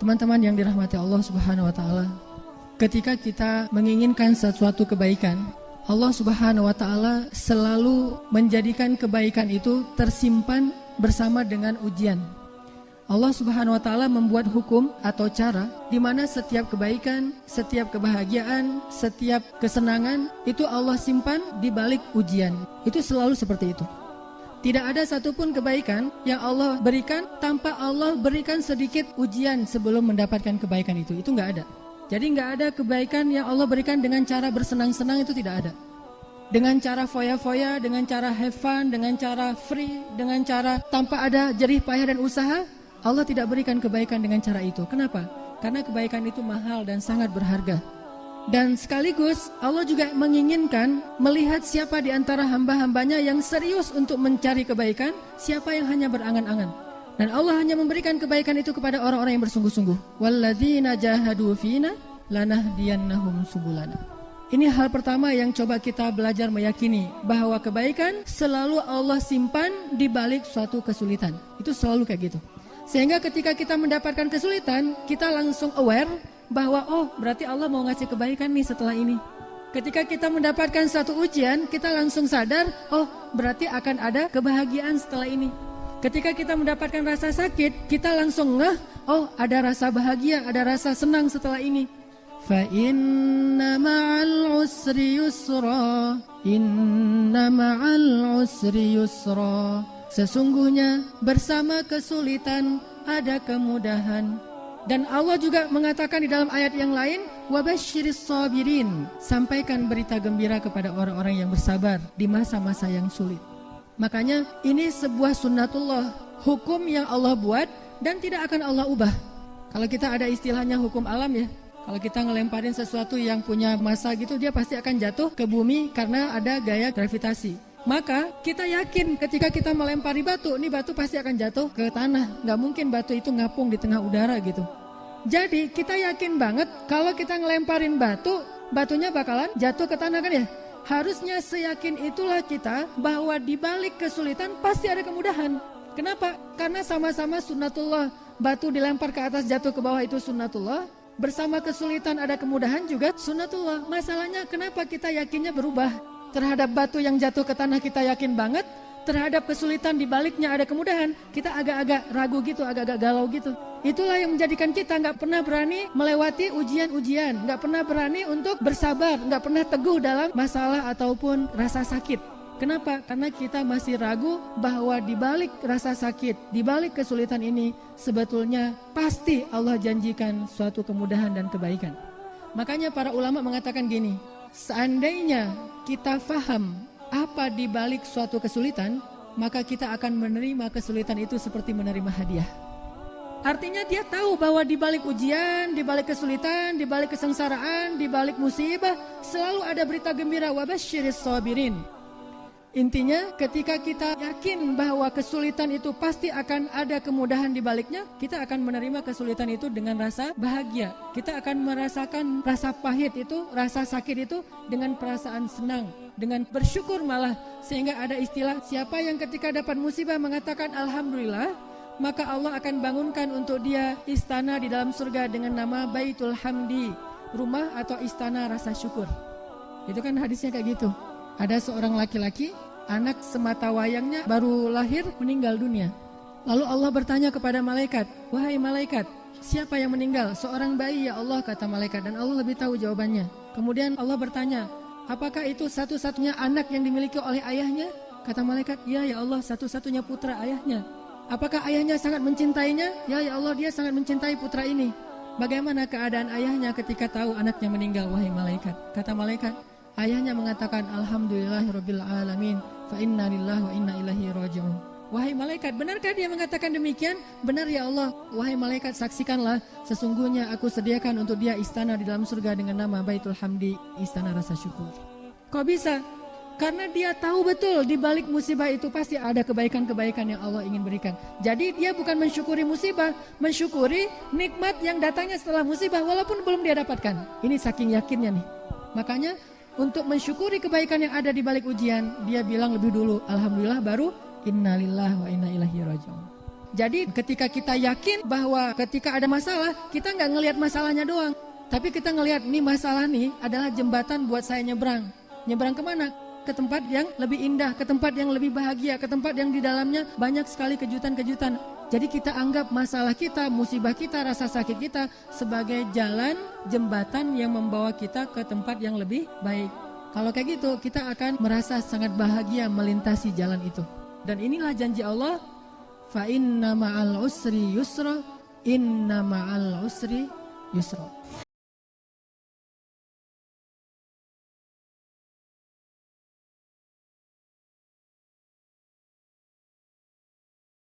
Teman-teman yang dirahmati Allah Subhanahu wa taala, ketika kita menginginkan sesuatu kebaikan, Allah Subhanahu wa taala selalu menjadikan kebaikan itu tersimpan bersama dengan ujian. Allah Subhanahu wa taala membuat hukum atau cara di mana setiap kebaikan, setiap kebahagiaan, setiap kesenangan itu Allah simpan di balik ujian. Itu selalu seperti itu. Tidak ada satupun kebaikan yang Allah berikan tanpa Allah berikan sedikit ujian sebelum mendapatkan kebaikan itu. Itu enggak ada. Jadi enggak ada kebaikan yang Allah berikan dengan cara bersenang-senang, itu tidak ada. Dengan cara foya-foya, dengan cara have fun, dengan cara free, dengan cara tanpa ada jerih payah dan usaha, Allah tidak berikan kebaikan dengan cara itu. Kenapa? Karena kebaikan itu mahal dan sangat berharga. Dan sekaligus Allah juga menginginkan melihat siapa di antara hamba-hambanya yang serius untuk mencari kebaikan, siapa yang hanya berangan-angan. Dan Allah hanya memberikan kebaikan itu kepada orang-orang yang bersungguh-sungguh. Walladzina jahadu fina lanahdiyannahum subulana. Ini hal pertama yang coba kita belajar meyakini, bahwa kebaikan selalu Allah simpan di balik suatu kesulitan. Itu selalu kayak gitu. Sehingga ketika kita mendapatkan kesulitan, kita langsung aware bahwa oh berarti Allah mau ngasih kebaikan nih setelah ini. Ketika kita mendapatkan satu ujian, kita langsung sadar oh berarti akan ada kebahagiaan setelah ini. Ketika kita mendapatkan rasa sakit, kita langsung ngeh oh ada rasa bahagia, ada rasa senang setelah ini. Fa inna ma'al usri yusra, inna ma'al usri yusra. Sesungguhnya bersama kesulitan ada kemudahan. Dan Allah juga mengatakan di dalam ayat yang lain, wabasyiris sabirin, sampaikan berita gembira kepada orang-orang yang bersabar di masa-masa yang sulit. Makanya ini sebuah sunnatullah, hukum yang Allah buat dan tidak akan Allah ubah. Kalau kita ada istilahnya hukum alam ya, kalau kita ngelemparin sesuatu yang punya massa gitu, dia pasti akan jatuh ke bumi karena ada gaya gravitasi. Maka kita yakin ketika kita melempari batu, ini batu pasti akan jatuh ke tanah. Gak mungkin batu itu ngapung di tengah udara gitu. Jadi kita yakin banget kalau kita ngelemparin batu, batunya bakalan jatuh ke tanah kan ya. Harusnya seyakin itulah kita bahwa di balik kesulitan pasti ada kemudahan. Kenapa? Karena sama-sama sunnatullah. Batu dilempar ke atas jatuh ke bawah itu sunnatullah. Bersama kesulitan ada kemudahan juga sunnatullah. Masalahnya kenapa kita yakinnya berubah? Terhadap batu yang jatuh ke tanah kita yakin banget, terhadap kesulitan di baliknya ada kemudahan, kita agak-agak ragu gitu, agak-agak galau gitu. Itulah yang menjadikan kita gak pernah berani melewati ujian-ujian, gak pernah berani untuk bersabar, gak pernah teguh dalam masalah ataupun rasa sakit. Kenapa? Karena kita masih ragu bahwa di balik rasa sakit, di balik kesulitan ini, sebetulnya pasti Allah janjikan suatu kemudahan dan kebaikan. Makanya para ulama mengatakan gini, seandainya kita faham apa di balik suatu kesulitan, maka kita akan menerima kesulitan itu seperti menerima hadiah. Artinya dia tahu bahwa di balik ujian, di balik kesulitan, di balik kesengsaraan, di balik musibah, selalu ada berita gembira, wabasyiris sabirin. Intinya ketika kita yakin bahwa kesulitan itu pasti akan ada kemudahan di baliknya, kita akan menerima kesulitan itu dengan rasa bahagia. Kita akan merasakan rasa pahit itu, rasa sakit itu dengan perasaan senang, dengan bersyukur malah. Sehingga ada istilah, siapa yang ketika dapat musibah mengatakan Alhamdulillah, maka Allah akan bangunkan untuk dia istana di dalam surga dengan nama Baitul Hamdi, rumah atau istana rasa syukur. Itu kan hadisnya kayak gitu. Ada seorang laki-laki, anak semata wayangnya baru lahir meninggal dunia. Lalu Allah bertanya kepada malaikat, wahai malaikat, siapa yang meninggal? Seorang bayi ya Allah, kata malaikat, dan Allah lebih tahu jawabannya. Kemudian Allah bertanya, apakah itu satu-satunya anak yang dimiliki oleh ayahnya? Kata malaikat, iya ya Allah, satu-satunya putra ayahnya. Apakah ayahnya sangat mencintainya? Ya Allah, dia sangat mencintai putra ini. Bagaimana keadaan ayahnya ketika tahu anaknya meninggal, wahai malaikat? Kata malaikat, ayahnya mengatakan alhamdulillahirabbil alamin fa inna lillahi wa inna ilaihi raji'un. Wahai malaikat, benarkah dia mengatakan demikian? Benar ya Allah. Wahai malaikat, saksikanlah, sesungguhnya aku sediakan untuk dia istana di dalam surga dengan nama Baitul Hamdi, istana rasa syukur. Kok bisa? Karena dia tahu betul di balik musibah itu pasti ada kebaikan-kebaikan yang Allah ingin berikan. Jadi dia bukan mensyukuri musibah, mensyukuri nikmat yang datangnya setelah musibah walaupun belum dia dapatkan. Ini saking yakinnya nih. Makanya untuk mensyukuri kebaikan yang ada di balik ujian, dia bilang lebih dulu alhamdulillah, baru innalillahi wa inna ilaihi raji'un. Jadi ketika kita yakin bahwa ketika ada masalah, kita nggak ngelihat masalahnya doang, tapi kita ngelihat nih masalah nih adalah jembatan buat saya nyebrang. Nyebrang kemana? Ke tempat yang lebih indah, ke tempat yang lebih bahagia, ke tempat yang di dalamnya banyak sekali kejutan-kejutan. Jadi kita anggap masalah kita, musibah kita, rasa sakit kita sebagai jalan, jembatan yang membawa kita ke tempat yang lebih baik. Kalau kayak gitu, kita akan merasa sangat bahagia melintasi jalan itu. Dan inilah janji Allah, fa inna ma'al usri yusra, inna ma'al usri yusra.